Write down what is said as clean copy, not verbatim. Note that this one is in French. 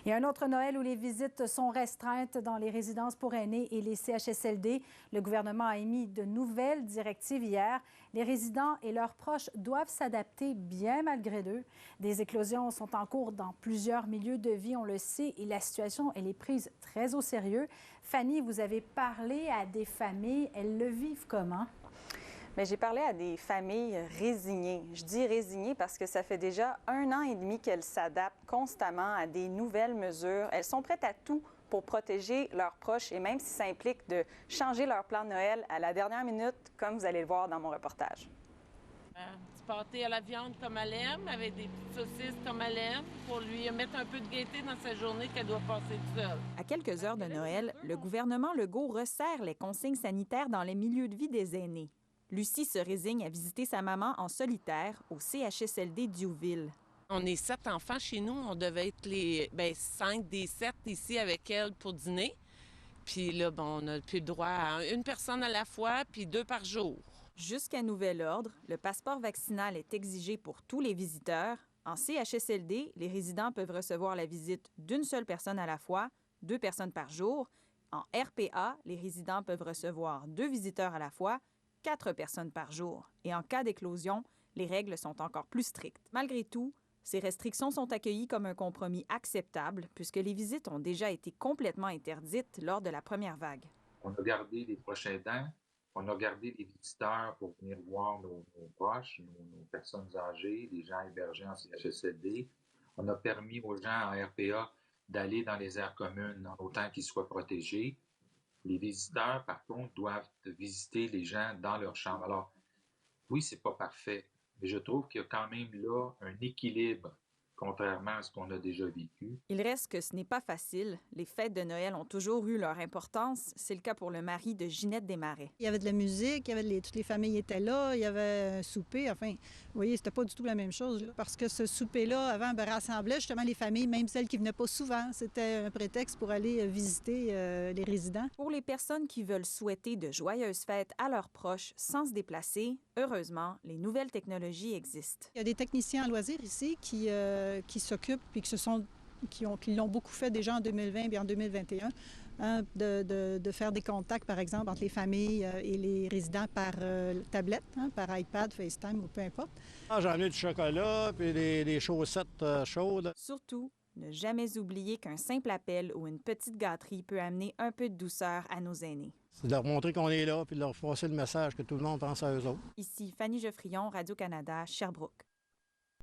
Et un autre Noël où les visites sont restreintes dans les résidences pour aînés et les CHSLD. Le gouvernement a émis de nouvelles directives hier. Les résidents et leurs proches doivent s'adapter bien malgré eux. Des éclosions sont en cours dans plusieurs milieux de vie, on le sait, et la situation, elle est prise très au sérieux. Fanny, vous avez parlé à des familles. Elles le vivent comment? Bien, j'ai parlé à des familles résignées. Je dis résignées parce que ça fait déjà 1 an et demi qu'elles s'adaptent constamment à des nouvelles mesures. Elles sont prêtes à tout pour protéger leurs proches et même si ça implique de changer leur plan de Noël à la dernière minute, comme vous allez le voir dans mon reportage. Un petit pâté à la viande comme elle aime, avec des petites saucisses comme elle aime, pour lui mettre un peu de gaieté dans sa journée qu'elle doit passer seule. À quelques heures de Noël, le gouvernement Legault resserre les consignes sanitaires dans les milieux de vie des aînés. Lucie se résigne à visiter sa maman en solitaire au CHSLD Diouville. On est 7 enfants chez nous. On devait être les 5 des 7 ici avec elle pour dîner. Puis là, on n'a plus le droit à une personne à la fois, puis 2 par jour. Jusqu'à nouvel ordre, le passeport vaccinal est exigé pour tous les visiteurs. En CHSLD, les résidents peuvent recevoir la visite d'une seule personne à la fois, 2 personnes par jour. En RPA, les résidents peuvent recevoir 2 visiteurs à la fois, 4 personnes par jour. Et en cas d'éclosion, les règles sont encore plus strictes. Malgré tout, ces restrictions sont accueillies comme un compromis acceptable puisque les visites ont déjà été complètement interdites lors de la première vague. On a gardé les proches aidants, on a gardé les visiteurs pour venir voir nos proches, nos personnes âgées, les gens hébergés en CHSLD. On a permis aux gens en RPA d'aller dans les aires communes en autant qu'ils soient protégés. Les visiteurs, par contre, doivent visiter les gens dans leur chambre. Alors, oui, c'est pas parfait, mais je trouve qu'il y a quand même là un équilibre, contrairement à ce qu'on a déjà vécu. Il reste que ce n'est pas facile. Les fêtes de Noël ont toujours eu leur importance. C'est le cas pour le mari de Ginette Desmarais. Il y avait de la musique, toutes les familles étaient là, il y avait un souper. Enfin, vous voyez, c'était pas du tout la même chose. Là, parce que ce souper-là, avant, rassemblait justement les familles, même celles qui venaient pas souvent. C'était un prétexte pour aller visiter les résidents. Pour les personnes qui veulent souhaiter de joyeuses fêtes à leurs proches sans se déplacer, heureusement, les nouvelles technologies existent. Il y a des techniciens en loisirs ici qui s'occupent puis qui l'ont beaucoup fait déjà en 2020 et en 2021, de faire des contacts, par exemple, entre les familles et les résidents par tablette, par iPad, FaceTime ou peu importe. J'ai amené du chocolat puis des chaussettes chaudes. Surtout, ne jamais oublier qu'un simple appel ou une petite gâterie peut amener un peu de douceur à nos aînés. C'est de leur montrer qu'on est là puis de leur passer le message que tout le monde pense à eux autres. Ici Fanny Geoffrion, Radio-Canada, Sherbrooke.